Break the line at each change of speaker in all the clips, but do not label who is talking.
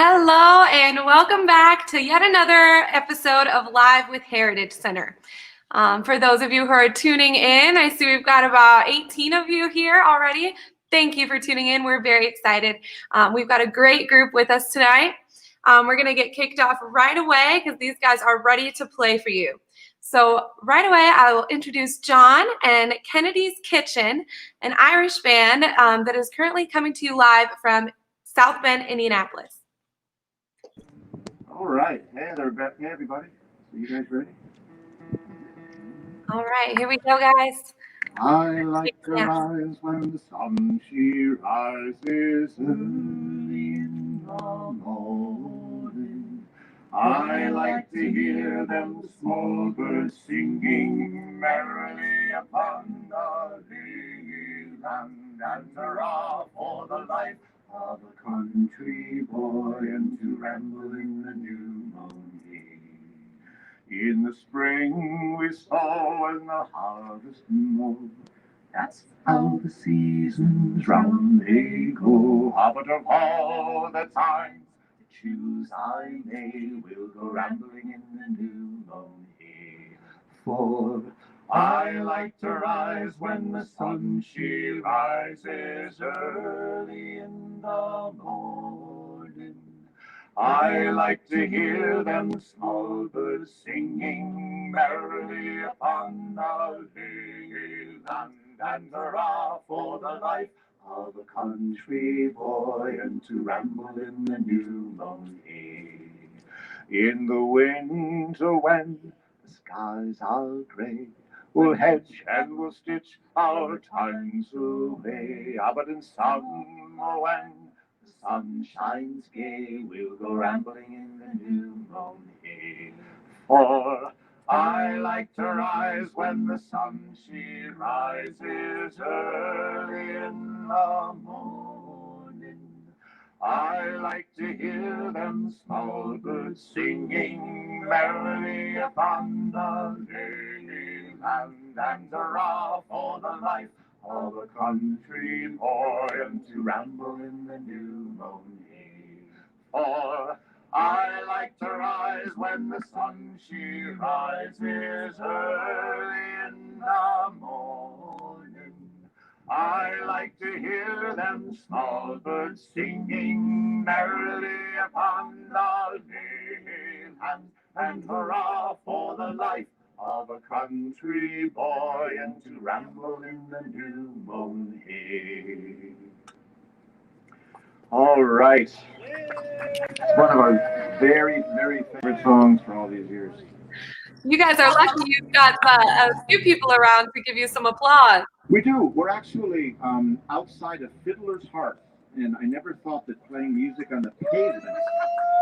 Hello and welcome back to yet another episode of Live with Heritage Center. For those of you who are tuning in, I see we've got about 18 of you here already. Thank you for tuning in. We're very excited. We've got a great group with us tonight. We're going to get kicked off right away because these guys are ready to play for you. So right away, I will introduce John and Kennedy's Kitchen, an Irish band that is currently coming to you live from South Bend, Indianapolis.
All right. Hey there, hey everybody. Are you guys ready?
All right, here we go, guys.
I like to rise when the sun she rises early in the morning. I like to hear them small birds singing merrily upon the land, and hurrah for the life of a country boy, and to ramble in the new moon day. In the spring we sow and the harvest mow. That's how the seasons round they go. But of all the times to choose I may, we'll go rambling in the new moon day. For I like to rise when the sun she rises early in the morning. I like to hear them small birds singing merrily upon the land, and hurrah for the life of a country boy, and to ramble in the new moon day. In the winter when the skies are grey, we'll hedge and we'll stitch our times away. But in summer when the sun shines gay, we'll go rambling in the new moon day. For I like to rise when the sun she rises early in the morning. I like to hear them small birds singing merrily upon the land, and hurrah for the life of a country boy, and to ramble in the new moon day. For I like to rise when the sun she rises early in the morning. I like to hear them small birds singing merrily upon the land, and hurrah for the life of a country boy, and to ramble in the new moon hay. All right. It's one of our very, very favorite songs for all these years.
You guys are lucky you've got a few people around to give you some applause.
We do. We're actually outside of Fiddler's Hearth, and I never thought that playing music on the pavement.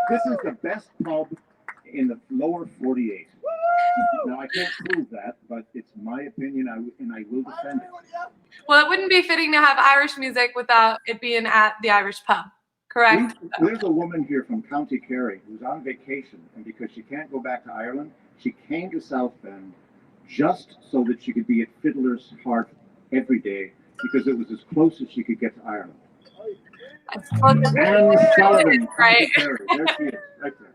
This is the best pub in the lower 48. Now, I can't prove that, but it's my opinion, and I will defend it.
Well, it wouldn't be fitting to have Irish music without it being at the Irish pub, correct?
There's a woman here from County Kerry who's on vacation, and because she can't go back to Ireland, she came to South Bend just so that she could be at Fiddler's Hearth every day, because it was as close as she could get to Ireland. And Sullivan,
right?
Kerry, there she is, right there.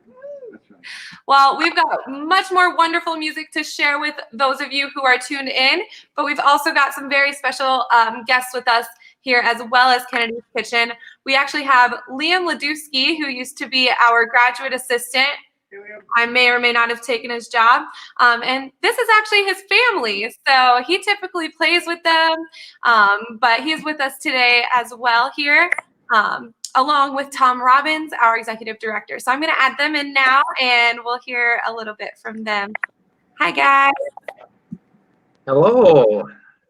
That's right.
Well, we've got much more wonderful music to share with those of you who are tuned in, but we've also got some very special guests with us here, as well as Kennedy's Kitchen. We actually have Liam Ledusky, who used to be our graduate assistant. I may or may not have taken his job. And this is actually his family. So he typically plays with them, but he's with us today as well here, along with Tom Robbins, our executive director. So I'm going to add them in now, and we'll hear a little bit from them. Hi, guys.
Hello.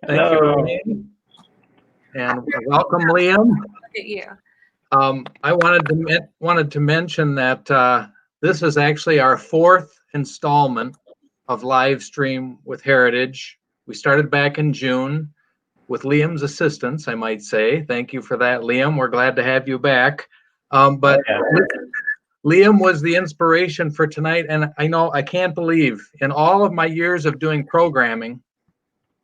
Thank you. And welcome, Liam.
Look at you.
I wanted to mention that this is actually our fourth installment of live stream with Heritage. We started back in June with Liam's assistance, I might say. Thank you for that, Liam. We're glad to have you back. But Liam was the inspiration for tonight, and I can't believe in all of my years of doing programming,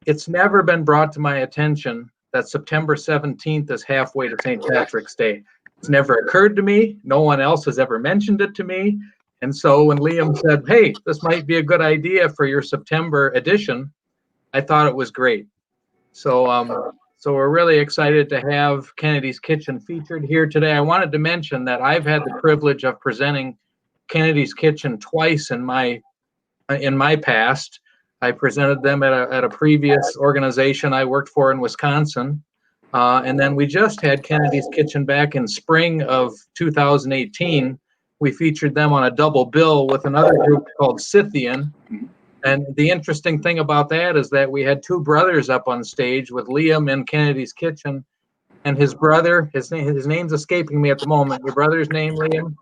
it's never been brought to my attention that September 17th is halfway to St. Patrick's Day. It's never occurred to me. No one else has ever mentioned it to me. And so when Liam said, hey, this might be a good idea for your September edition, I thought it was great. So we're really excited to have Kennedy's Kitchen featured here today. I wanted to mention that I've had the privilege of presenting Kennedy's Kitchen twice in my past. I presented them at a previous organization I worked for in Wisconsin. And then we just had Kennedy's Kitchen back in spring of 2018. We featured them on a double bill with another group called Scythian. And the interesting thing about that is that we had two brothers up on stage with Liam in Kennedy's Kitchen, and his brother, his name's escaping me at the moment. Your brother's name, Liam?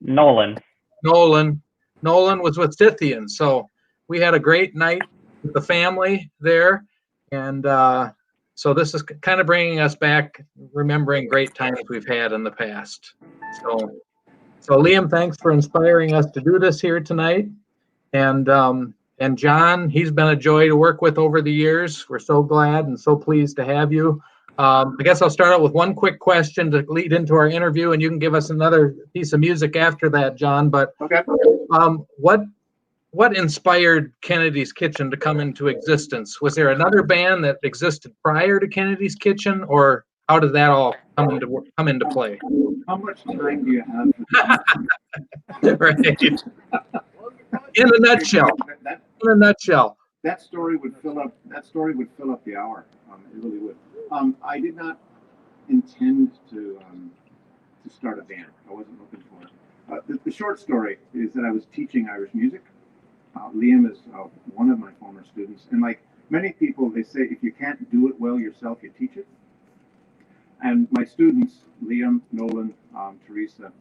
Nolan.
Nolan was with Scythian. So we had a great night with the family there. And so this is kind of bringing us back, remembering great times we've had in the past. So Liam, thanks for inspiring us to do this here tonight. And John, he's been a joy to work with over the years. We're so glad and so pleased to have you. I guess I'll start out with one quick question to lead into our interview, and you can give us another piece of music after that, John. But
Okay.
What inspired Kennedy's Kitchen to come into existence? Was there another band that existed prior to Kennedy's Kitchen, or how did that all come into play?
How much time do you have?
Right. In a nutshell. That story would fill up the hour. It really would. I did not intend to start a band. I wasn't looking for it. The short story is that I was teaching Irish music. Liam is one of my former students, and like many people, they say if you can't do it well yourself, you teach it. And my students, Liam, Nolan, Teresa,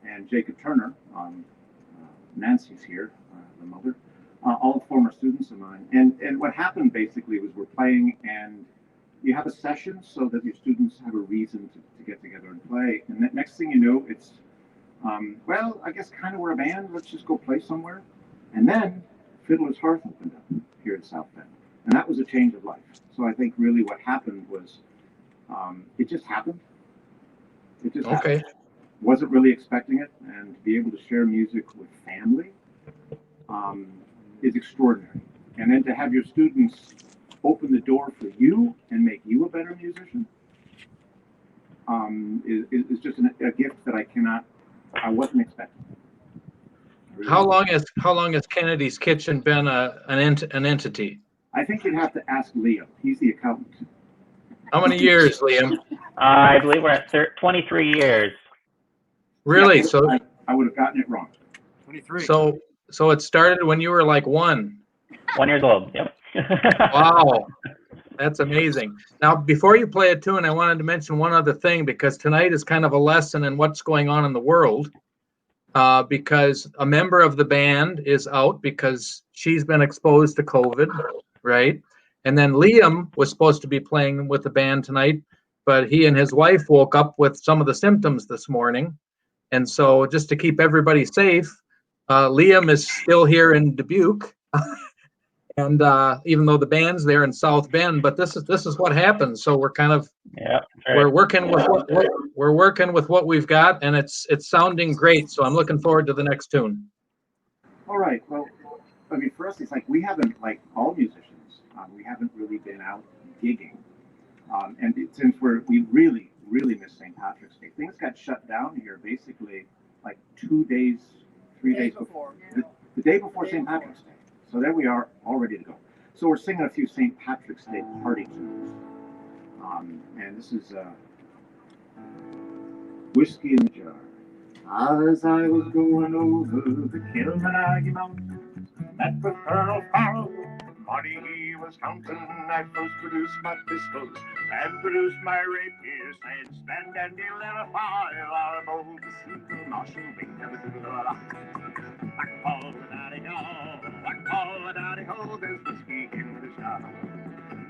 and Jacob Turner, Nancy's here, the mother, all former students of mine. And what happened basically was we're playing, and you have a session so that your students have a reason to get together and play. And the next thing you know, it's, well, I guess kind of we're a band. Let's just go play somewhere. And then Fiddler's Hearth opened up here in South Bend. And that was a change of life. So I think really what happened was, it just happened. It just happened. Wasn't really expecting it. And to be able to share music with family is extraordinary. And then to have your students open the door for you and make you a better musician is just a gift that I wasn't expecting. How long has Kennedy's Kitchen been an entity?
I think you'd have to ask Liam. He's the accountant.
How many years, Liam?
I believe we're at 23 years.
Really?
Yeah,
So
I would have gotten it wrong.
23.
So it started when you were like 1.
1 year old. Yep.
Wow, that's amazing. Now, before you play a tune, I wanted to mention one other thing, because tonight is kind of a lesson in what's going on in the world. Because a member of the band is out because she's been exposed to COVID, right? And then Liam was supposed to be playing with the band tonight, but he and his wife woke up with some of the symptoms this morning. And so just to keep everybody safe, Liam is still here in Dubuque. And even though the band's there in South Bend, but this is what happens. So we're kind of we're working with what we've got, and it's sounding great. So I'm looking forward to the next tune.
All right. Well, I mean, for us, it's like we haven't, like all musicians, we haven't really been out gigging, and since we really miss St. Patrick's Day. Things got shut down here basically like 3 days before the day before St. Patrick's Day. So there we are, all ready to go. So we're singing a few St. Patrick's Day party tunes. And this is Whiskey in the Jar. As I was going over the Kilmanaggy Mountains, met with Colonel Farrell. Money he was counting. I first produced my pistols and produced my rapiers. I'd stand and deliver fire on bold the single marshal wing. Back call the daddy ho, there's whiskey in the jar.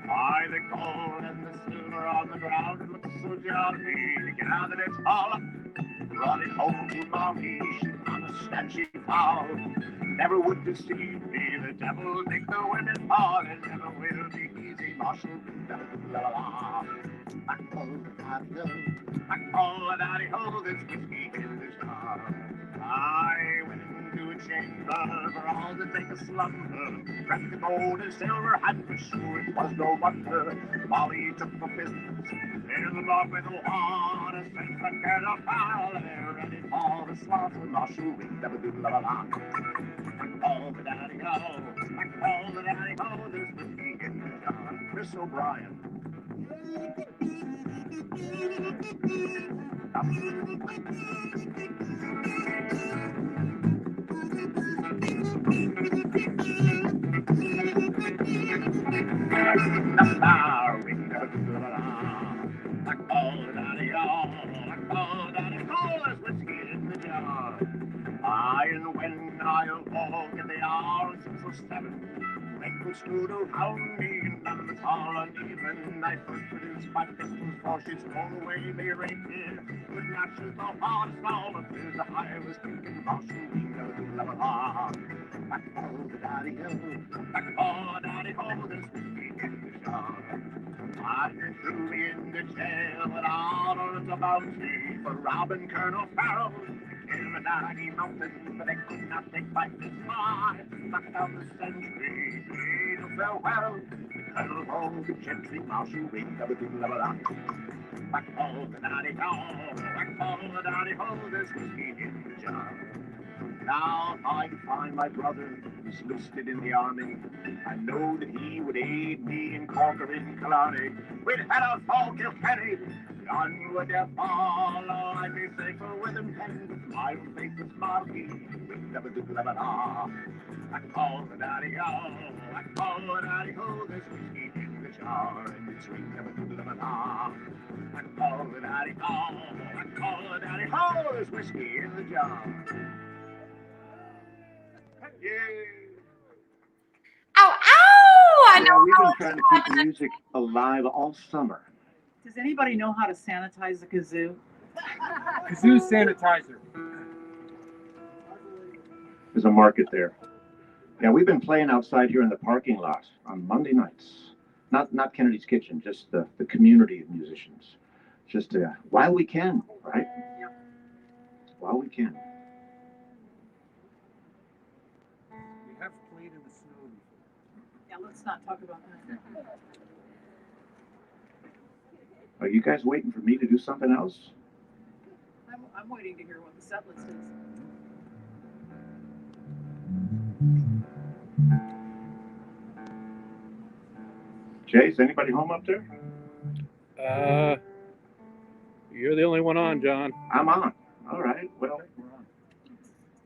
By the gold and the silver on the ground, it looks so jolly. Gathered it all up, brought it home to mommy. She found a snatchy fowl. Never would deceive me, the devil take the women fall. It never will be easy, Marshal. La la la. Back oh, daddy-ho, there's whiskey in the jar. I went into a chamber for all to take a slumber. Grabbed the gold and silver, and for sure it was no wonder. Molly took the business, filled up with water, sent the girl a foul, and they're ready for the slaughter. Marshal, ring-a-ba-doo-la-la-la. Oh, the daddy-ho, oh, the daddy-ho, there's whiskey in the jar. Chris O'Brien. And when I'll walk in the hour 6 or 7, wrinkles screwed around me and numbers all uneven. I first produced my pistols, for she's thrown away me right here. With matches no hard small, but there's a I was thinking, la-la-la. Back oh, the daddy-ho, back oh, daddy-ho, there's whiskey in the jar. I threw me in the jail with all it's about me for robbing Colonel Farrell. Illuminati mountain, but they could not take back this far. Knocked down the sentry, bade a farewell. Colonel Hall, the gentry, marshal, wing, la-ba-doo-la-ba-la. Back all the daddy-ho, back all the daddy-ho, there's whiskey in the jar. Now I find my brother is listed in the army. I know that he would aid me in conquering Killarney. We'd head out for Kilkenny. None would dare follow. I'd be safer with him then. With my face is marquee. La-ba-doo-la-ba-la. I call the daddy-o. I call the daddy-ho. There's whiskey in the jar. And it's ring la-ba-doo-la-ba-la. I call the daddy-o. I call the daddy-ho. There's whiskey in the jar. Yeah.
Ow, ow! I
Yeah,
know
we've
how
been trying to keep the music alive all summer.
Does anybody know how to sanitize a kazoo?
Kazoo sanitizer.
There's a market there. Yeah, we've been playing outside here in the parking lot on Monday nights. Not Kennedy's Kitchen, just the community of musicians. Just while we can, right? While we can.
We have played in the snow before.
Yeah, let's not talk about that.
Are you guys waiting for me to do something else?
I'm waiting to hear what the set list is.
Jay, is anybody home up there?
You're the only one on, John.
I'm on. All right. Well,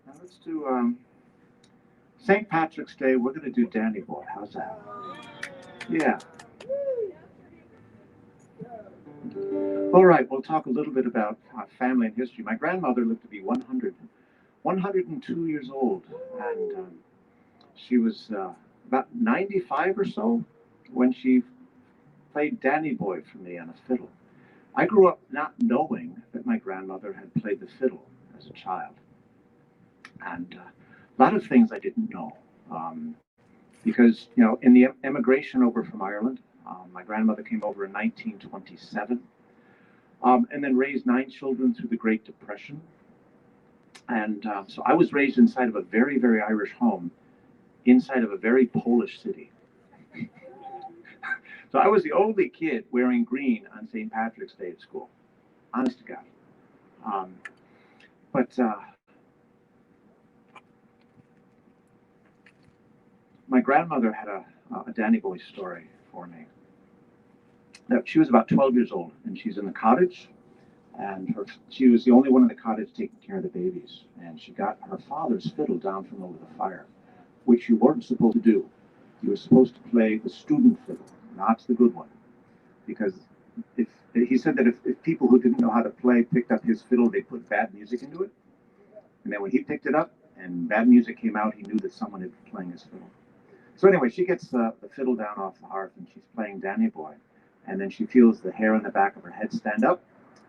now let's do St. Patrick's Day. We're going to do Danny Boy. How's that? Yeah. All right. We'll talk a little bit about family and history. My grandmother lived to be 102 years old, and she was about 95 or so when she played Danny Boy for me on a fiddle. I grew up not knowing that my grandmother had played the fiddle as a child. And a lot of things I didn't know. Because, you know, in the emigration over from Ireland, my grandmother came over in 1927 and then raised 9 children through the Great Depression. And so I was raised inside of a very, very Irish home, inside of a very Polish city. So I was the only kid wearing green on St. Patrick's Day at school. Honest to God. My grandmother had a Danny Boy story for me. Now, she was about 12 years old, and she's in the cottage, and she was the only one in the cottage taking care of the babies. And she got her father's fiddle down from over the fire, which you weren't supposed to do. You were supposed to play the student fiddle, not the good one, because he said that if people who didn't know how to play picked up his fiddle, they put bad music into it. And then when he picked it up and bad music came out, he knew that someone had been playing his fiddle. So anyway, she gets the fiddle down off the hearth and she's playing Danny Boy. And then she feels the hair on the back of her head stand up,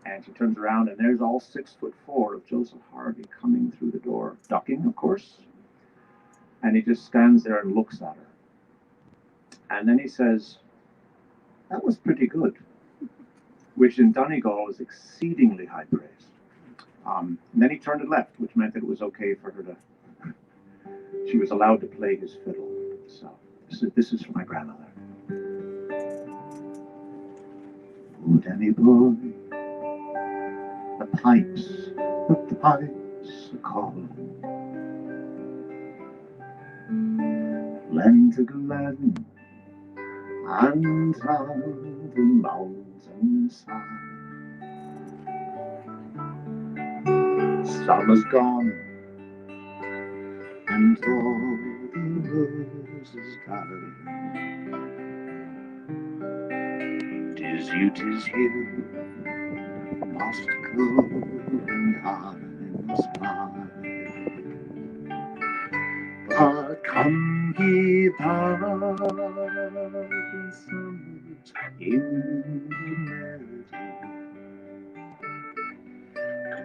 and she turns around and there's all 6'4" of Joseph Harvey coming through the door, ducking, of course. And he just stands there and looks at her. And then he says, "That was pretty good." which in Donegal was exceedingly high praise. And then he turned it left, which meant that it was okay for her to, she was allowed to play his fiddle. So this is for my grandmother. Oh, Danny boy, the pipes are calling. Glen to glen and on the mountainside. Summer's gone and all the roses died. 'Tis you, 'tis you, must go and I must bide. But come ye parsons in the meadow,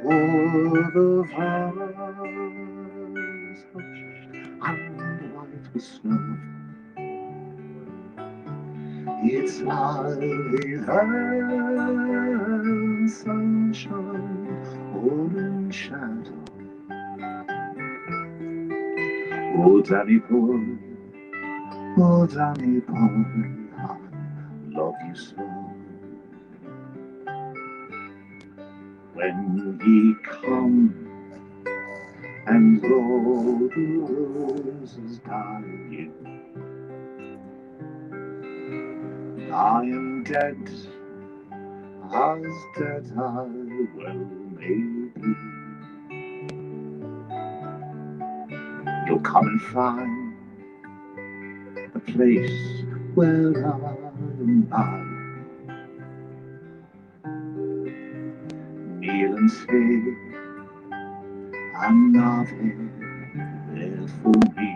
o'er the valleys hushed and white with snow. It's lively and sunshine, all in shadow. Oh, Danny boy, I love you so. When ye come and all the roses die, I am dead, as dead I well may be. You'll come and find the place where I am by. Kneel and say, I'm not there for me.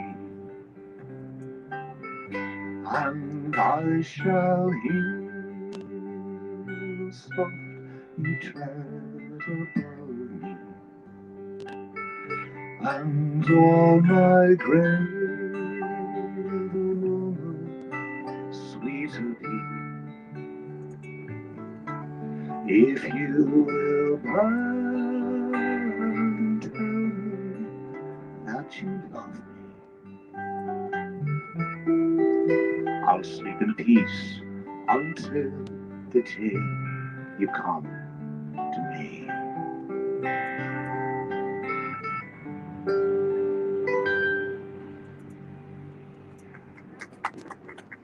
And I shall hear the soft tread above me, and all my grave alone sweeter be, if you will but tell me that you love me. I'll sleep in peace until the day you come to me.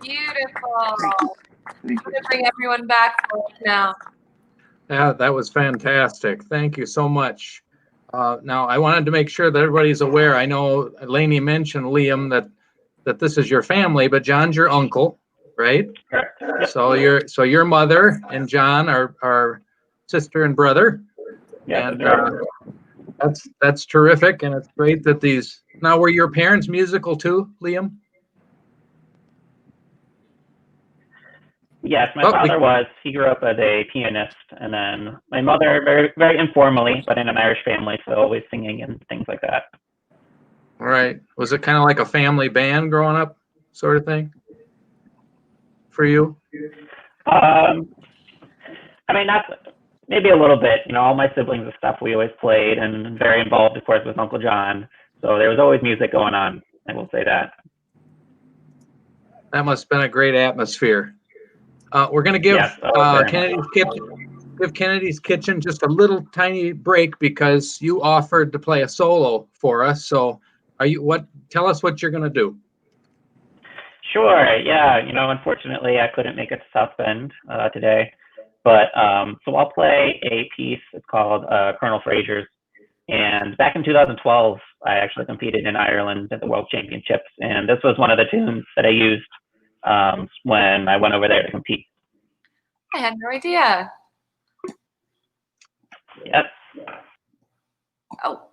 Beautiful.
Thank you.
I'm gonna bring everyone back for us now.
Yeah, that was fantastic. Thank you so much. Now, I wanted to make sure that everybody's aware. I know Lainey mentioned, Liam, that this is your family, but John's your uncle, right?
Correct. Yep.
So your mother and John are sister and brother,
Yeah,
and
that's right.
that's terrific. And it's great that these. Now, were your parents musical too, Liam?
Yes, my
Oh,
father was. He grew up as a pianist, and then my mother, very, very informally, but in an Irish family, so always singing and things like that.
All right. Was it kind of like a family band growing up, sort of thing, for you?
I mean, that's maybe a little bit. You know, all my siblings and stuff, we always played, and very involved, of course, with Uncle John. So there was always music going on. I will say that.
That must have been a great atmosphere. We're going to give
Yes, very much
Kennedy's Kitchen just a little tiny break because you offered to play a solo for us. So, tell us what you're going to do.
Sure. Yeah. You know, unfortunately, I couldn't make it to South Bend today, but so I'll play a piece. It's called Colonel Fraser's. And back in 2012, I actually competed in Ireland at the World Championships, and this was one of the tunes that I used when I went over there to compete.
I had no idea.
Yes.
Oh,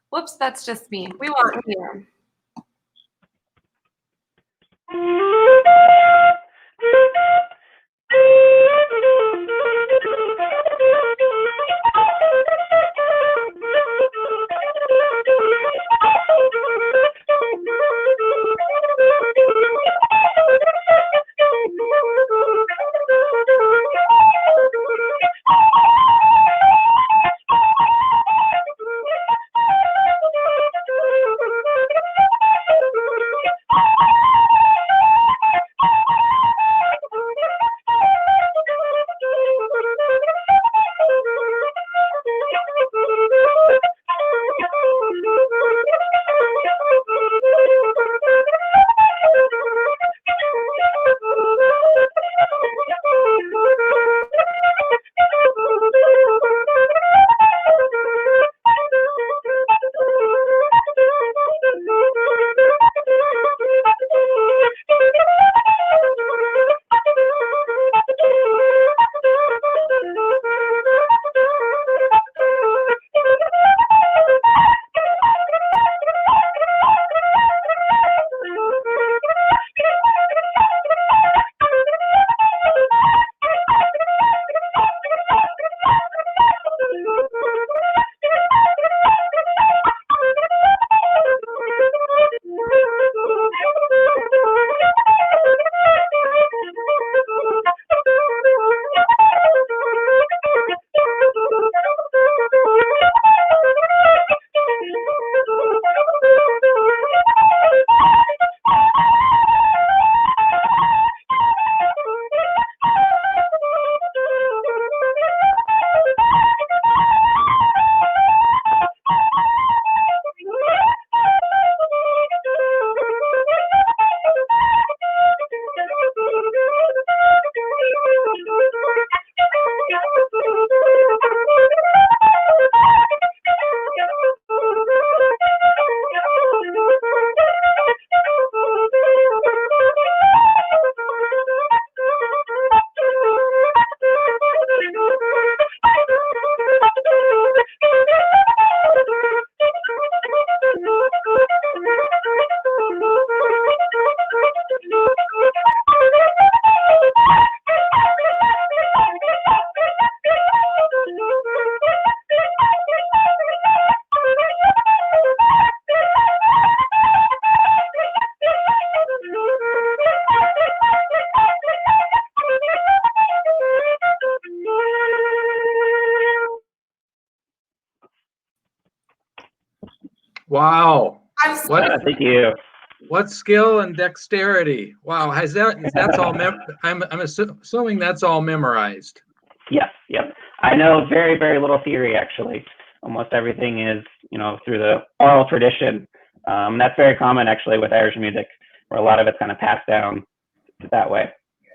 whoops, that's just me. We want here.
Wow.
I'm
What
Thank you.
what skill and dexterity. Wow. That's all I'm assuming that's all memorized.
Yes, yep. I know very, very little theory, actually. Almost everything is, through the oral tradition. That's very common, actually, with Irish music, where a lot of it's kind of passed down that way.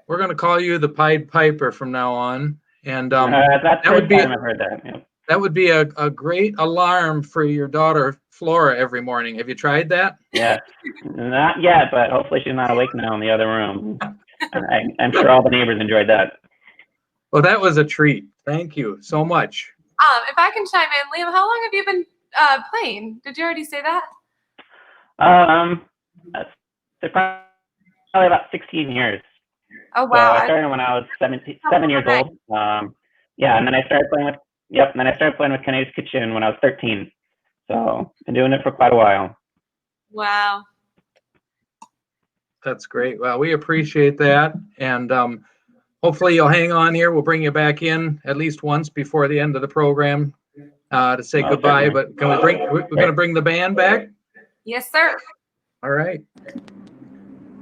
We're going to call you the Pied Piper from now on. And
That's the
that would
first
be
time I've heard that. Yeah.
that would be a great alarm for your daughter Flora every morning. Have you tried that?
Yeah, not yet, but hopefully she's not awake now in the other room. I'm sure all the neighbors enjoyed that.
Well, that was a treat. Thank you so much.
If I can chime in, Liam, how long have you been playing? Did you already say that?
It's probably about 16 years.
Oh
So
wow!
I started when I was 7 years old. Yeah, and then I started playing with Kennedy's Kitchen when I was 13. So been doing it for quite a while.
Wow.
That's great. Well, we appreciate that. And hopefully you'll hang on here. We'll bring you back in at least once before the end of the program to say goodbye.
Certainly.
But we're going to bring the band back?
Yes, sir.
All right.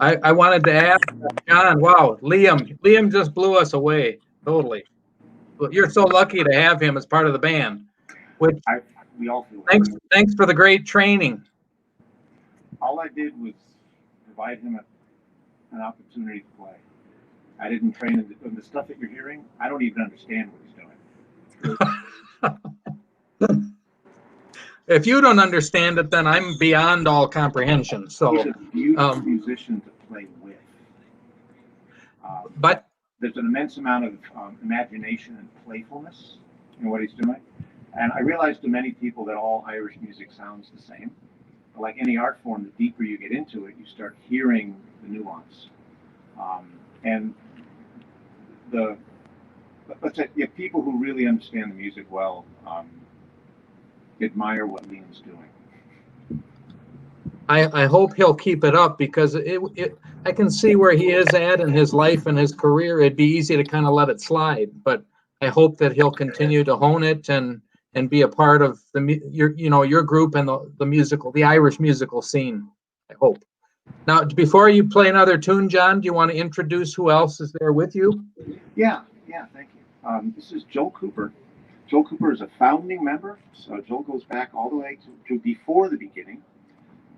I wanted to ask John, wow, Liam just blew us away totally. You're so lucky to have him as part of the band. Which
We all feel that.
thanks for the great training.
All I did was provide him an opportunity to play. I didn't train him. And the stuff that you're hearing, I don't even understand what he's doing.
If you don't understand it, then I'm beyond all comprehension. So,
he's a beautiful musician to play with.
But
there's an immense amount of imagination and playfulness in what he's doing. And I realize to many people that all Irish music sounds the same. But like any art form, the deeper you get into it, you start hearing the nuance. And let's say people who really understand the music well admire what Liam's doing.
I hope he'll keep it up because I can see where he is at in his life and his career. It'd be easy to kind of let it slide, but I hope that he'll continue to hone it and be a part of your group and the Irish musical scene. I hope. Now, before you play another tune, John, do you want to introduce who else is there with you?
Yeah, thank you. This is Joel Cooper. Joel Cooper is a founding member, so Joel goes back all the way to before the beginning,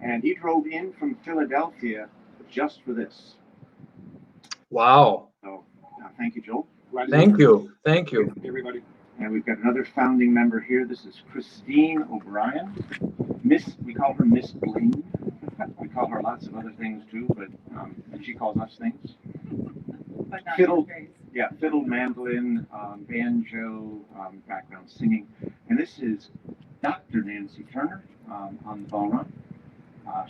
and he drove in from Philadelphia just for this.
Wow.
So, thank you, Joel.
Thank you,
everybody. And we've got another founding member here. This is Christine O'Brien. We call her Miss Bling. We call her lots of other things too, but she calls us things. Fiddle, mandolin, banjo, background singing. And this is Dr. Nancy Turner on the ball run.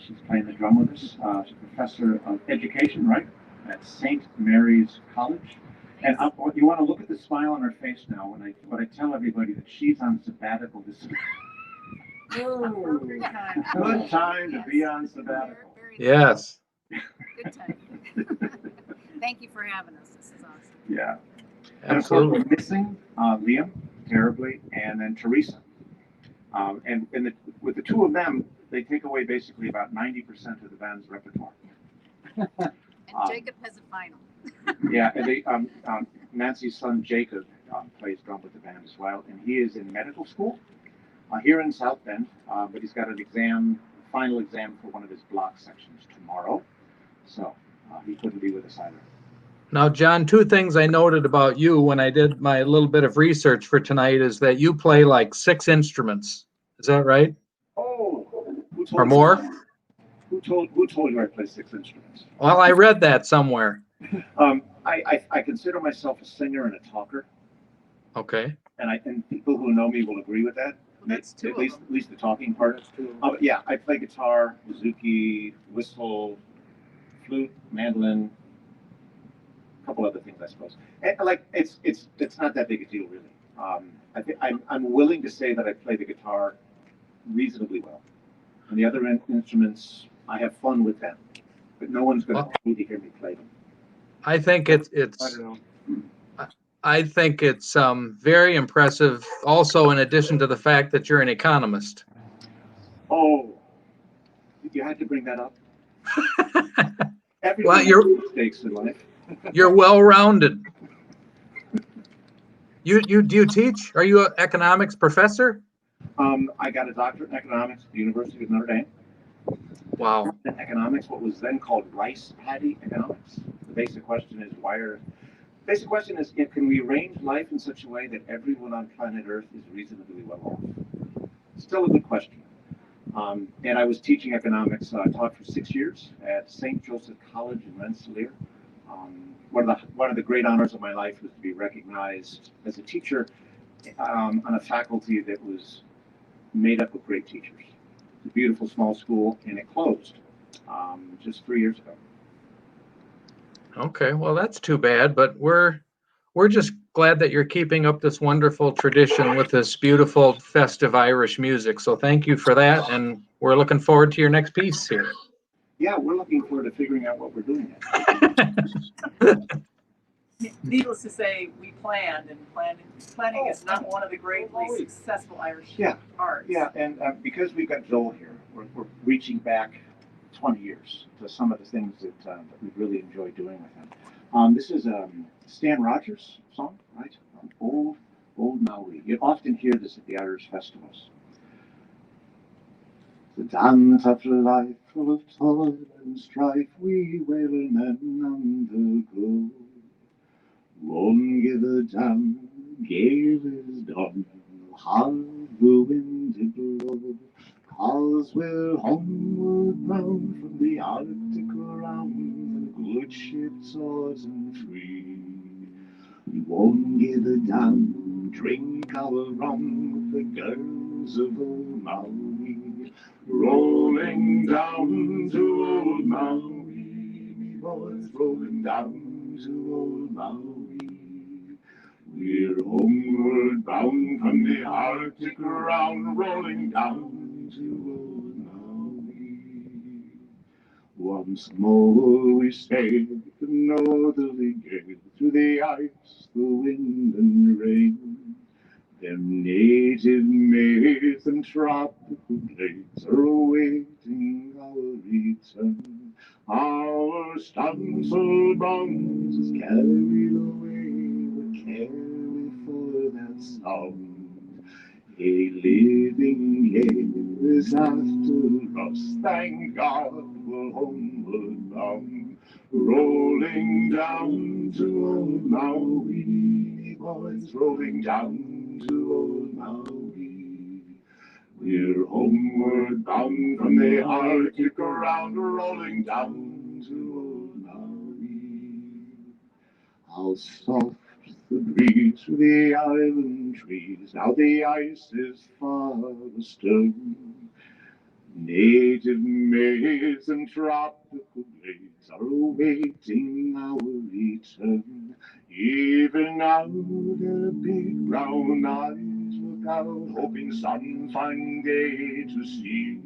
She's playing the drum with us. She's a professor of education, right, at St. Mary's College. And you want to look at the smile on her face now when I tell everybody that she's on sabbatical this week. Good time to be on sabbatical.
Yes.
Good time. Thank you for having us. This is awesome.
Yeah.
Absolutely.
And of course, we're missing Liam terribly, and then Teresa. And with the two of them, they take away basically about 90% of the band's repertoire.
And Jacob has a final.
Yeah, and Nancy's son Jacob plays drum with the band as well, and he is in medical school here in South Bend, but he's got an final exam for one of his block sections tomorrow, so he couldn't be with us either.
Now, John, two things I noted about you when I did my little bit of research for tonight is that you play like 6 instruments. Is that right?
Oh,
or more?
Who told you I play 6 instruments?
Well, I read that somewhere.
I consider myself a singer and a talker.
Okay.
And people who know me will agree with that.
That's two
at least the talking part. Yeah, I play guitar, bouzouki, whistle, flute, mandolin, a couple other things, I suppose. And, it's not that big a deal, really. I'm willing to say that I play the guitar reasonably well, and the other instruments I have fun with them, but no one's going to pay to hear me play them.
I think it's I think it's very impressive. Also, in addition to the fact that you're an economist.
Oh, You had to bring that up.
Well,
Everybody makes mistakes in life.
You're well-rounded. Do you teach? Are you an economics professor?
I got a doctorate in economics at the University of Notre Dame.
Wow.
In economics, what was then called rice paddy economics. The basic question is basic question is, can we arrange life in such a way that everyone on planet Earth is reasonably well off? Still a good question. And I was teaching economics. I taught for 6 years at St. Joseph College in Rensselaer. One of the great honors of my life was to be recognized as a teacher on a faculty that was made up of great teachers. It's a beautiful small school, and it closed just 3 years ago.
Okay, well, that's too bad, but we're just glad that you're keeping up this wonderful tradition with this beautiful festive Irish music. So thank you for that, and we're looking forward to your next piece here.
Yeah, we're looking forward to figuring out what we're doing
Needless to say, we planned, and planning is not one of the greatly successful Irish arts.
Yeah, and because we've got Joel here, we're reaching back 20 years to some of the things that we really enjoy doing with him. This is a Stan Rogers song, right? Old Maui. You often hear this at the Irish festivals. The dance after life full of toil and strife, we wailing men undergo. Won't give a damn, gave his done, how the wind did blow. 'Cause we're homeward bound from the Arctic around, and good ships oars and free. We won't give a damn, drink our rum with the girls of old Maui. Rolling down to old Maui, me boys, rolling down to old Maui. We're homeward bound from the Arctic around, rolling down to old Maui. Once more we sailed the northerly gale, through the ice, the wind and rain. Them native maids and tropical glades are awaiting our return. Our stansail bonds is carried away, but carry for that sound. A living gale is after us, thank God we're homeward bound. Rolling down to old Maui, boys, rolling down to old Maui. We're homeward bound from the Arctic around, rolling down to old Maui. How soft the breeze through the island trees, now the ice is far astern. Native maids and tropical glades are awaiting our return. Even now their big brown eyes look out, hoping some fine day to see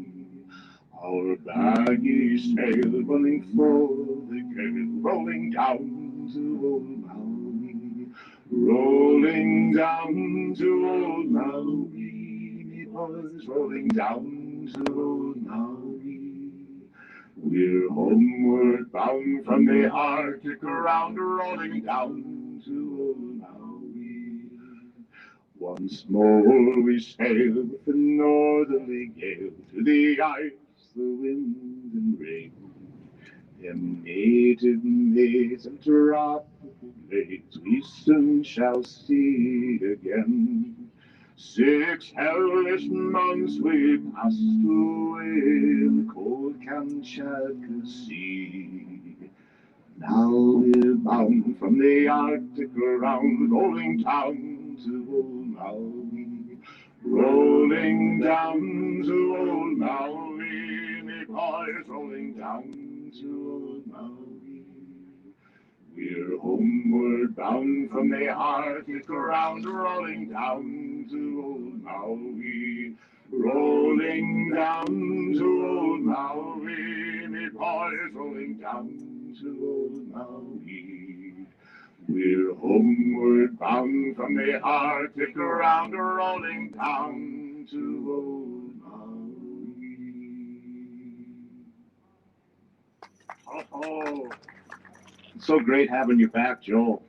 our baggy sail running for the gale, rolling down to old Maui. Rolling down to old Maui, boys, rolling down to old Maui. We're homeward bound from the Arctic around, rolling down to old Maui. Once more we sail with the northerly gale, through the ice, the wind and rain. Them native maids and tropical glades we soon shall see again. 6 hellish months we passed away in the cold Kamchatka Sea. Now we're bound from the Arctic around, rolling down to old Maui. Rolling down to old Maui, me boys, rolling down to old Maui. We're homeward bound from the Arctic around, rolling down to old Maui. Rolling down to old Maui, me boys, rolling down to old Maui. We're homeward bound from the Arctic around, rolling down to old Maui. Oh, it's so great having you back, Joel.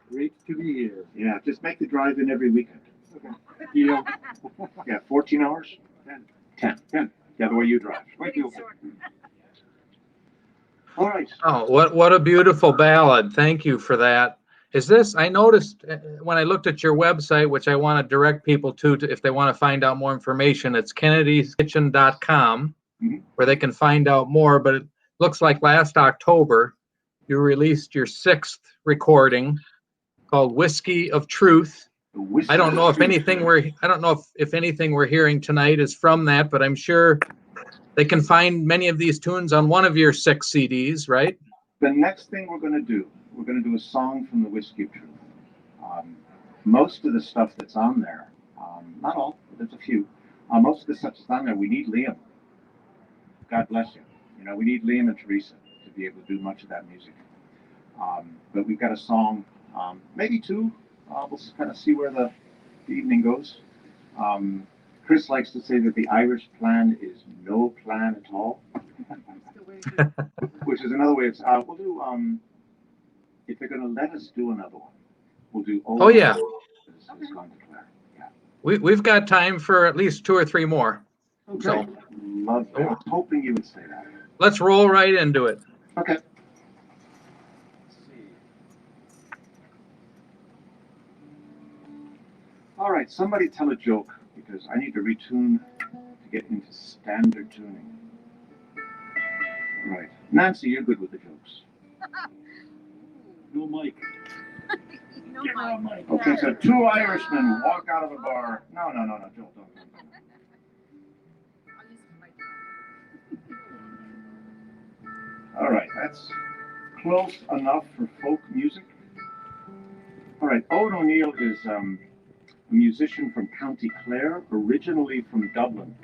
Great to be here.
Yeah, just make the drive in every weekend.
Deal.
Yeah, 14 hours? 10. Yeah, the way you drive.
Quite deal.
All right.
Oh, what a beautiful ballad. Thank you for that. Is this, I noticed when I looked at your website, which I want to direct people to if they want to find out more information, it's kennedyskitchen.com, where they can find out more. But it looks like last October, you released your 6th recording called Whiskey of Truth. I don't know if anything if anything we're hearing tonight is from that, but I'm sure they can find many of these tunes on one of your 6 CDs, right?
The next thing we're going to do a song from the Whiskey of Truth. Most of the stuff that's on there, not all, but there's a few. Most of the stuff that's on there, we need Liam. God bless you. You know, we need Liam and Teresa to be able to do much of that music. But we've got a song, maybe 2. We'll kind of see where the evening goes. Chris likes to say that the Irish plan is no plan at all, which is another way of saying, we'll do, if they're going to let us do another one, we'll do.
Oh, yeah.
Yeah.
We've got time for at least 2 or 3 more.
Okay.
So
Love that. I was hoping you would say that.
let's roll right into it.
Okay.
Let's see.
All right, somebody tell a joke, because I need to retune to get into standard tuning. All right. Nancy, you're good with the jokes.
No mic.
No,
Give her a
Mike.
mic.
Okay, so 2 Irishmen walk out of a bar. No, Joel, don't.
I'll use my
All right, that's close enough for folk music. All right, Owen O'Neill is a musician from County Clare, originally from Dublin.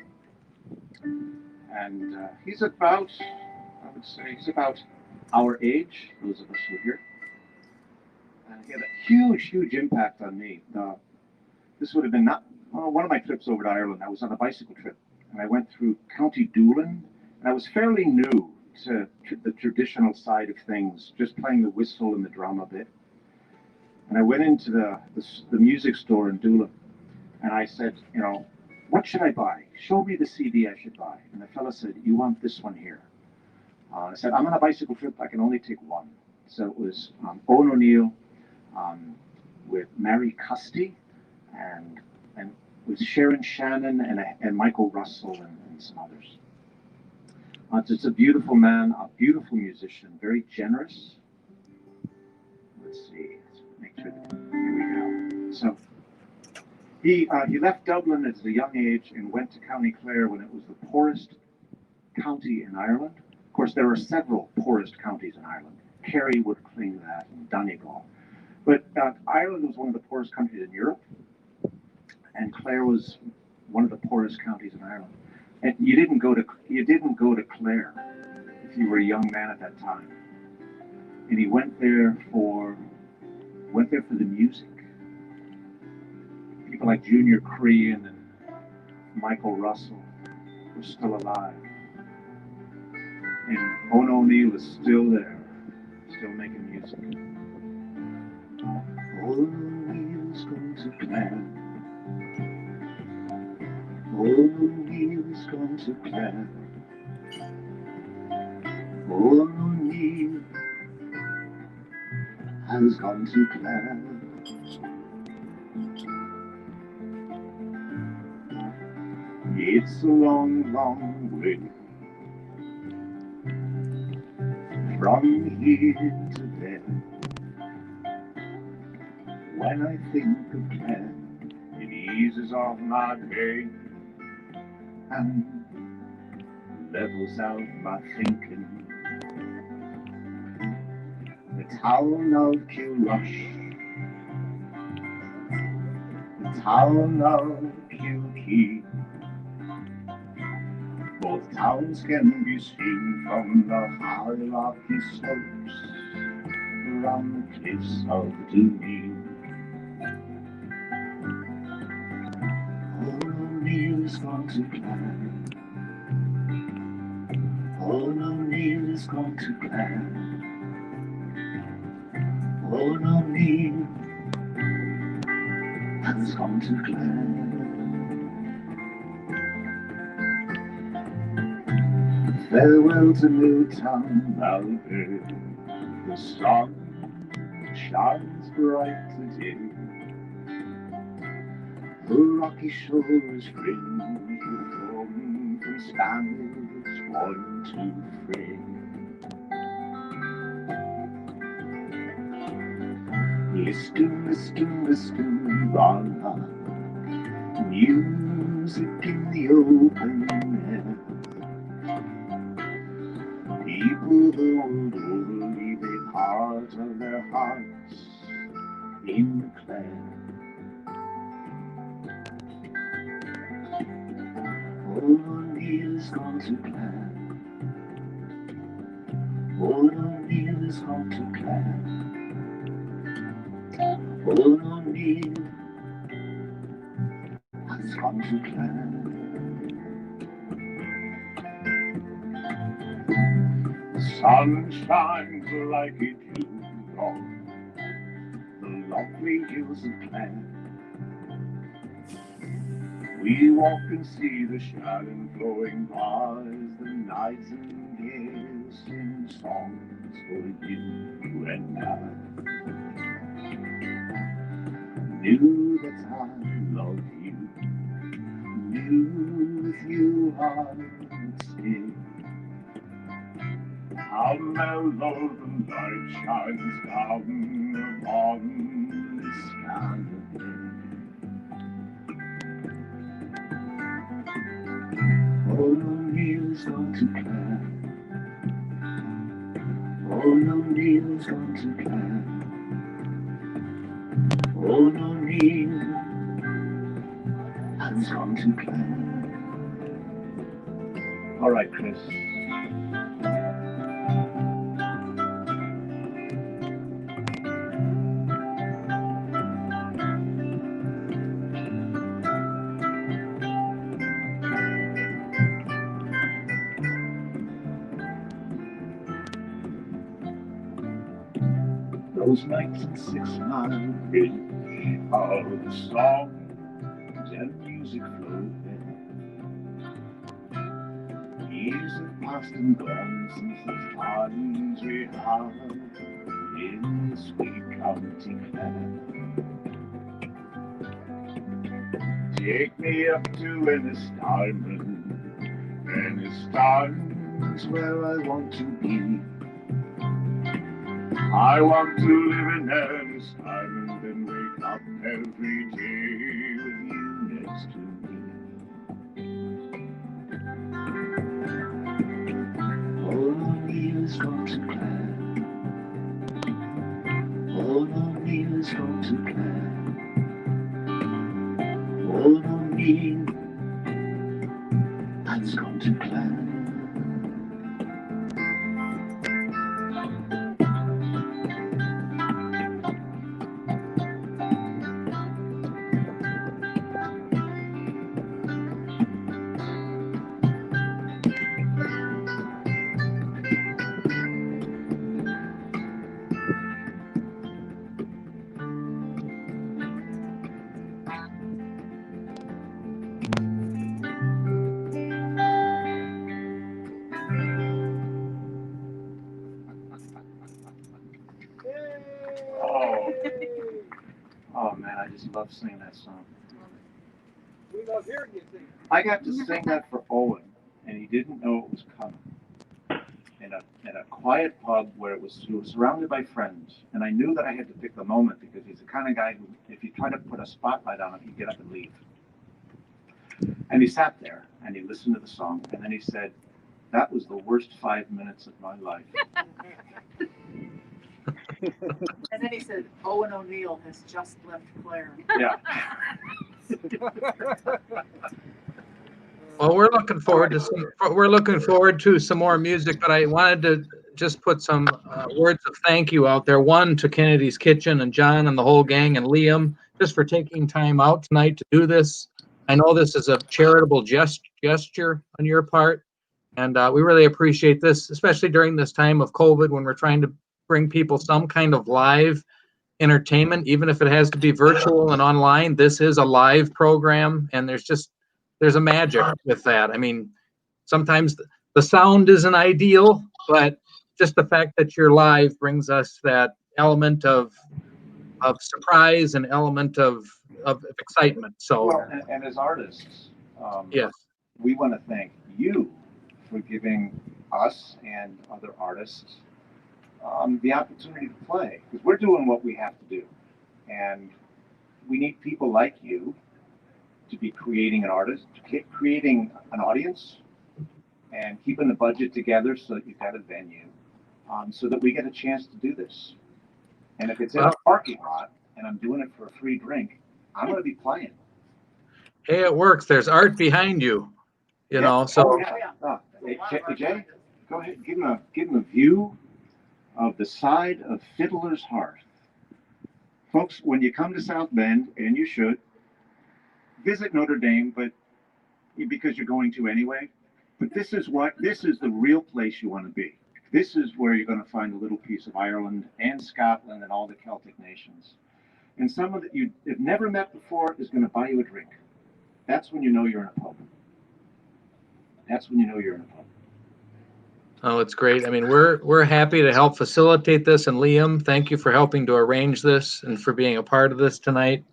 And he's about, I would say, he's about our age, those of us who are here. And he had a huge impact on me. This would have been one of my trips over to Ireland. I was on a bicycle trip, and I went through County Doolin, and I was fairly new to the traditional side of things, just playing the whistle and the drum a bit. And I went into the music store in Doolin, and I said, you know, what should I buy? Show me the CD I should buy. And the fella said, you want this one here. I said, I'm on a bicycle trip. I can only take one. So it was Owen O'Neill with Mary Custy and with Sharon Shannon and Michael Russell and some others. It's a beautiful man, a beautiful musician, very generous. Let's see. Let's make sure. Here we go. So he left Dublin at a young age and went to County Clare when it was the poorest county in Ireland. Of course, there are several poorest counties in Ireland. Kerry would claim that, and Donegal. But Ireland was one of the poorest countries in Europe, and Clare was one of the poorest counties in Ireland. And you didn't go to Clare if you were a young man at that time. And he went there for the music. People like Junior Crean and Michael Russell were still alive. And Owen O'Neill is still there, still making music. Owen O'Neill's gone to Clare. Owen O'Neill's gone to Clare. Owen O'Neill has gone to Clare. It's a long way from here to there. When I think of Clare, it eases off my pain and levels out my thinking. The town of Kilrush, the town of Kilkee, both towns can be seen from the high rocky slopes around the cliffs of Dooney. Owen O'Neill's gone to Clare. Old O'Neill's gone to Glen. Old O'Neill has gone to Glen. Farewell to Milltown Malvern. The sun shines bright today. The rocky shores fringe with foam from Spaniards one to fray. Listen, listen, listen, Rana, music in the open air. People the world over leave a part of their hearts in the clay. Old O'Neill's gone to Glen. Old O'Neill's gone to Glen. Old O'Neill has gone to Glen. The sun shines like a dew on the lovely hills of Glen. We walk and see the Shannon flowing by as the nightingales sing songs for you and I. Knew that I love you, knew with you I would stay. How mellow the light shines down upon this kind of day. Old O'Neill's gone to Glen. Old O'Neill's gone to Glen. Old O'Neill has gone to Glen. All right, Chris. Those nights in 6 Mile Bridge are the songs and music flowed there. Years have passed and gone since the times we had in the sweet county Clare. Take me up to Ennistarmon where I want to be. I want to live in Ledusky and wake up every day with you next to me. Old O'Neill's gone to Glen. Old O'Neill's gone to Glen. Old O'Neill has gone to Glen. Oh man, I just love singing that song.
We love hearing you sing.
I got to sing that for Owen, and he didn't know it was coming. In a quiet pub where he was surrounded by friends, and I knew that I had to pick the moment because he's the kind of guy who, if you try to put a spotlight on him, he'd get up and leave. And he sat there and he listened to the song, and then he said, "That was the worst 5 minutes of my life."
And then he said, Owen O'Neill has just left Clare.
Yeah.
Well, we're looking forward to some more music, but I wanted to just put some words of thank you out there. One, to Kennedy's Kitchen and John and the whole gang and Liam, just for taking time out tonight to do this. I know this is a charitable gesture on your part, And we really appreciate this, especially during this time of COVID when we're trying to bring people some kind of live entertainment, even if it has to be virtual and online. This is a live program, and there's a magic with that. I mean, sometimes the sound isn't ideal, but just the fact that you're live brings us that element of surprise and element of excitement. So
Well, and as artists,
yes.
we want to thank you for giving us and other artists the opportunity to play, because we're doing what we have to do, and we need people like you to be creating creating an audience, and keeping the budget together so that you've got a venue, so that we get a chance to do this. And if it's in a parking lot and I'm doing it for a free drink, I'm going to be playing.
Hey, it works. There's art behind you, you know. So
Hey, Jay, go ahead, give him a view of the side of Fiddler's Hearth. Folks, when you come to South Bend, and you should, visit Notre Dame, but because you're going to anyway. But this is the real place you want to be. This is where you're going to find a little piece of Ireland and Scotland and all the Celtic nations. And someone that you have never met before is going to buy you a drink. That's when you know you're in a pub. That's when you know you're in a pub.
Oh, it's great. I mean, we're happy to help facilitate this. And Liam, thank you for helping to arrange this and for being a part of this tonight.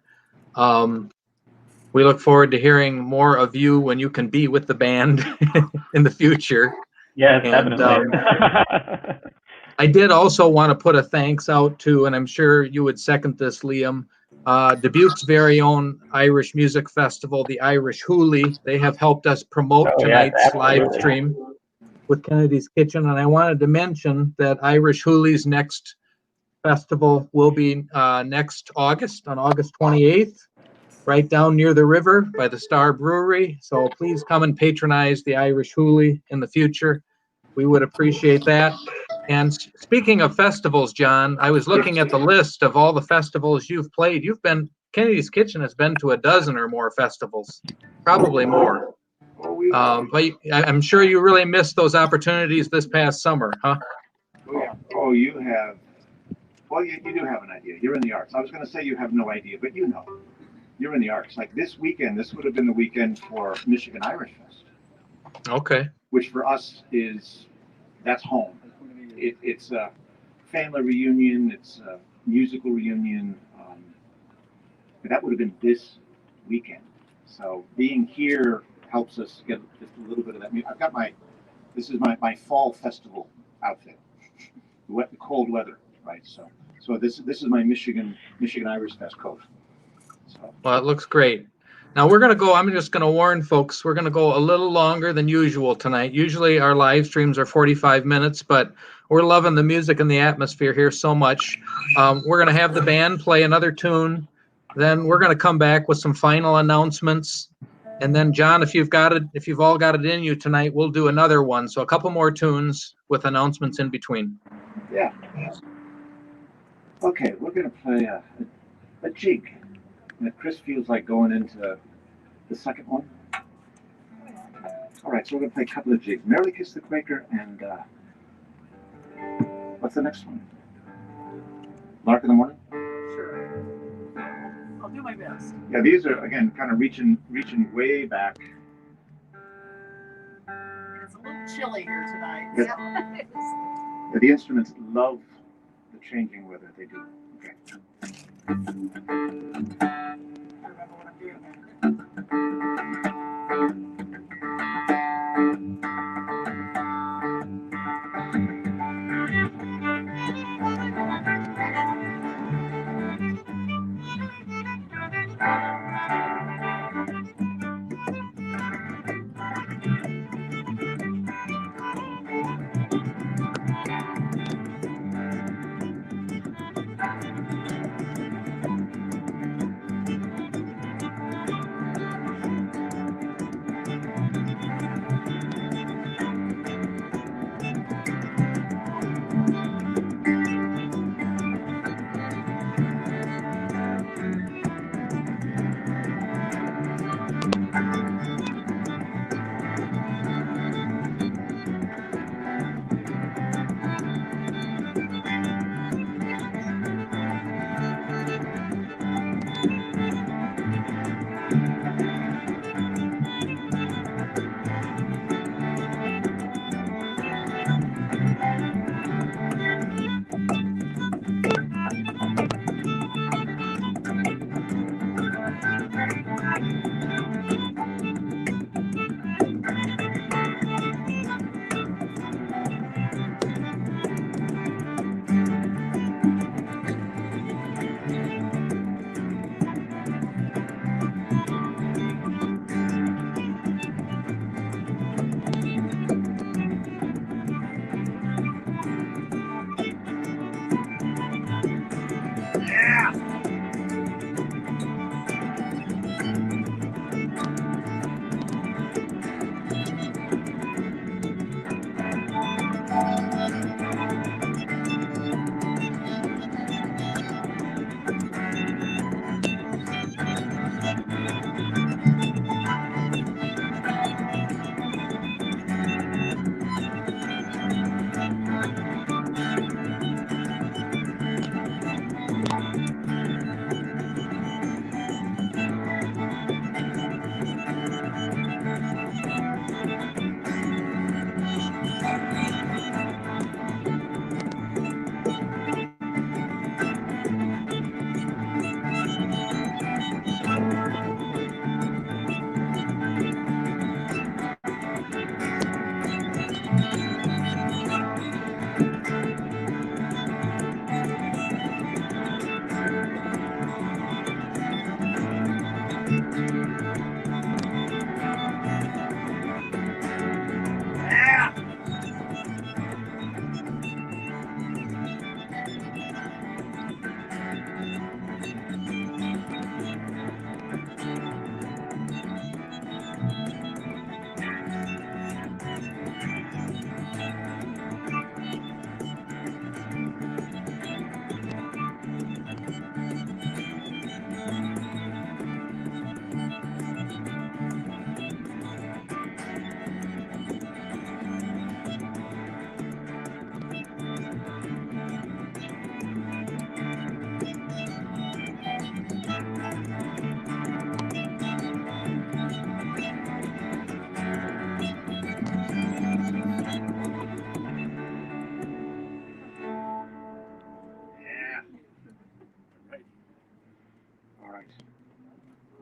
We look forward to hearing more of you when you can be with the band in the future.
Yes,
And,
definitely.
I did also want to put a thanks out to, and I'm sure you would second this, Liam, Dubuque's very own Irish music festival, the Irish Hoolie. They have helped us promote tonight's live stream with Kennedy's Kitchen. And I wanted to mention that Irish Hoolie's next festival will be next August, on August 28th, right down near the river by the Star Brewery. So please come and patronize the Irish Hoolie in the future. We would appreciate that. And speaking of festivals, John, I was looking at the list of all the festivals you've played. Kennedy's Kitchen has been to a dozen or more festivals, probably more. But I'm sure you really missed those opportunities this past summer, huh?
Oh, you have. Well, you do have an idea. You're in the arts. I was going to say you have no idea, but you know. You're in the arts. Like this weekend, this would have been the weekend for Michigan Irish Fest.
Okay.
Which for us that's home. It's a family reunion. It's a musical reunion. But that would have been this weekend. So being here helps us get just a little bit of that. I've got this is my fall festival outfit. The cold weather, right? So this is my Michigan Irish Fest coat.
Well, it looks great. Now I'm just going to warn folks, we're going to go a little longer than usual tonight. Usually our live streams are 45 minutes, but we're loving the music and the atmosphere here so much. We're going to have the band play another tune. Then we're going to come back with some final announcements. And then John, if you've all got it in you tonight, we'll do another one. So a couple more tunes with announcements in between.
Yeah. Okay, we're going to play a jig. And if Chris feels like going into the second one. All right, so we're going to play a couple of jigs. Merrily Kiss the Quaker and what's the next one? Lark in the Morning?
Sure. I'll do my best.
Yeah, these are, again, kind of reaching way back.
It's a little chilly here tonight.
Yeah. Yeah, the instruments love the changing weather. They do. Okay.
Remember what I'm doing here.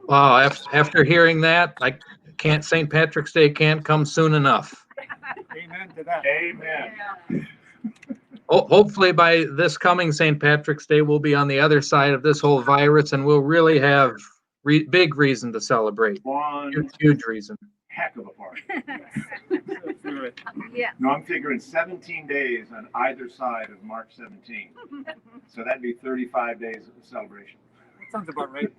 Wow, after hearing that, St. Patrick's Day can't come soon enough.
Amen to that.
Amen.
Hopefully by this coming St. Patrick's Day, we'll be on the other side of this whole virus and we'll really have big reason to celebrate.
One
Huge reason.
heck of a party.
Yeah.
No, I'm figuring 17 days on either side of March 17. So that'd be 35 days of celebration.
That sounds about right.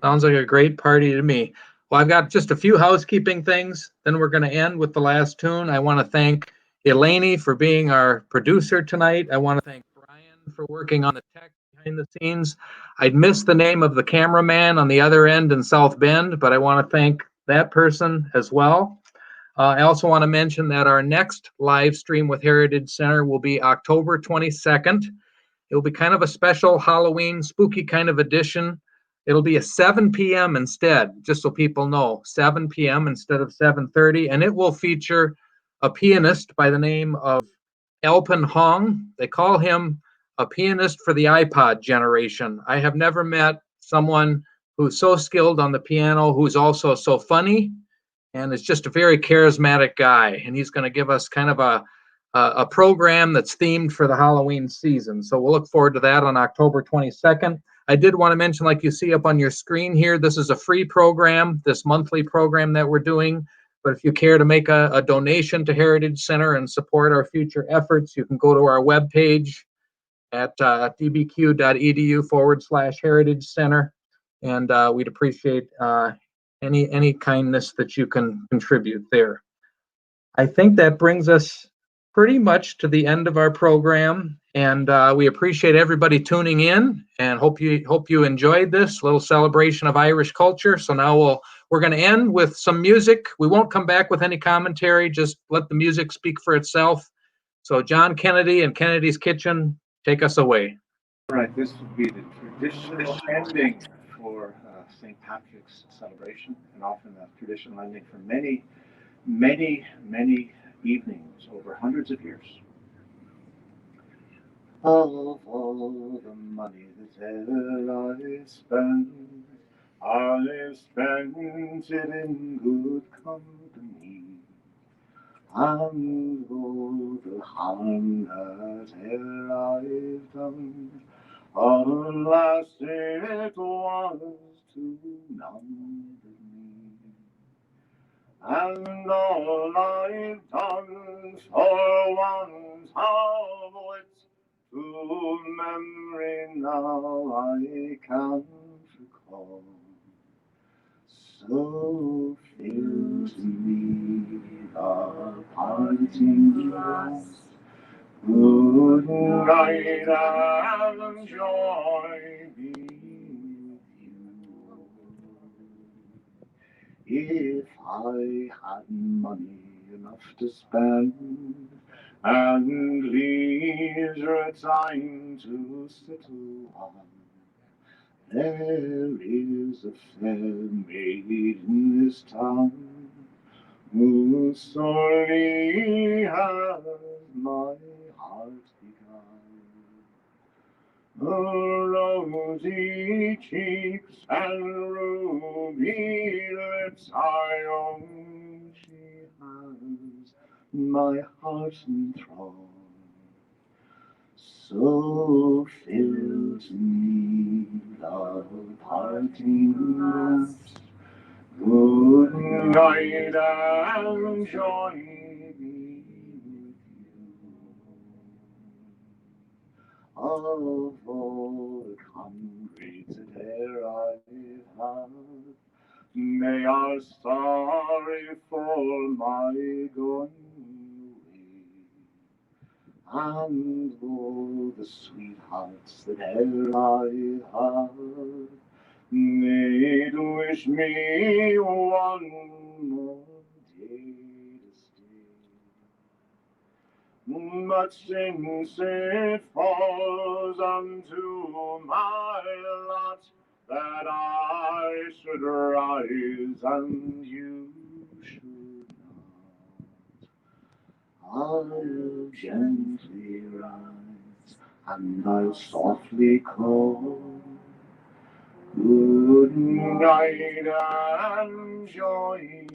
Sounds like a great party to me. Well, I've got just a few housekeeping things. Then we're going to end with the last tune. I want to thank Eleni for being our producer tonight. I want to thank Brian for working on the tech behind the scenes. I'd missed the name of the cameraman on the other end in South Bend, but I want to thank that person as well. I also want to mention that our next live stream with Heritage Center will be October 22nd. It will be kind of a special Halloween, spooky kind of edition. It'll be a 7 p.m. instead, just so people know, 7 p.m. instead of 7:30, and it will feature a pianist by the name of Alpen Hong. They call him a pianist for the iPod generation. I have never met someone who's so skilled on the piano, who's also so funny, and is just a very charismatic guy. And he's going to give us kind of a program that's themed for the Halloween season. So we'll look forward to that on October 22nd. I did want to mention, like you see up on your screen here, this is a free program, this monthly program that we're doing. But if you care to make a donation to Heritage Center and support our future efforts, you can go to our webpage at dbq.edu/Heritage Center. And we'd appreciate any kindness that you can contribute there. I think that brings us pretty much to the end of our program, and we appreciate everybody tuning in and hope you enjoyed this little celebration of Irish culture. So now we're going to end with some music. We won't come back with any commentary, just let the music speak for itself. So John Kennedy and Kennedy's Kitchen, take us away.
All right, this will be the traditional ending for St. Patrick's celebration, and often a traditional ending for many, many, many evenings over hundreds of years. Of all the money that ever I spent, I've spent it in good company, and all the harm that e'er I've done, alas, it was to none but me. And all I've done for want of wit, to memory now I can't recall. So fill to me the parting glass, good night and joy be with you. If I had money enough to spend, and leisure time to settle on, there is a fair maid in this town, who sorely has my heart begun. Her rosy cheeks and ruby lips, I own she has my heart enthralled. So fill to me the parting glass, good night and joy be with you. Of all the comrades that e'er I've had, they are sorry for my going away. And all the sweethearts that e'er I've had, they'd wish me one more day to stay. But since it falls unto my lot that I should rise and you should not, I'll gently rise and I'll softly call, good night and joy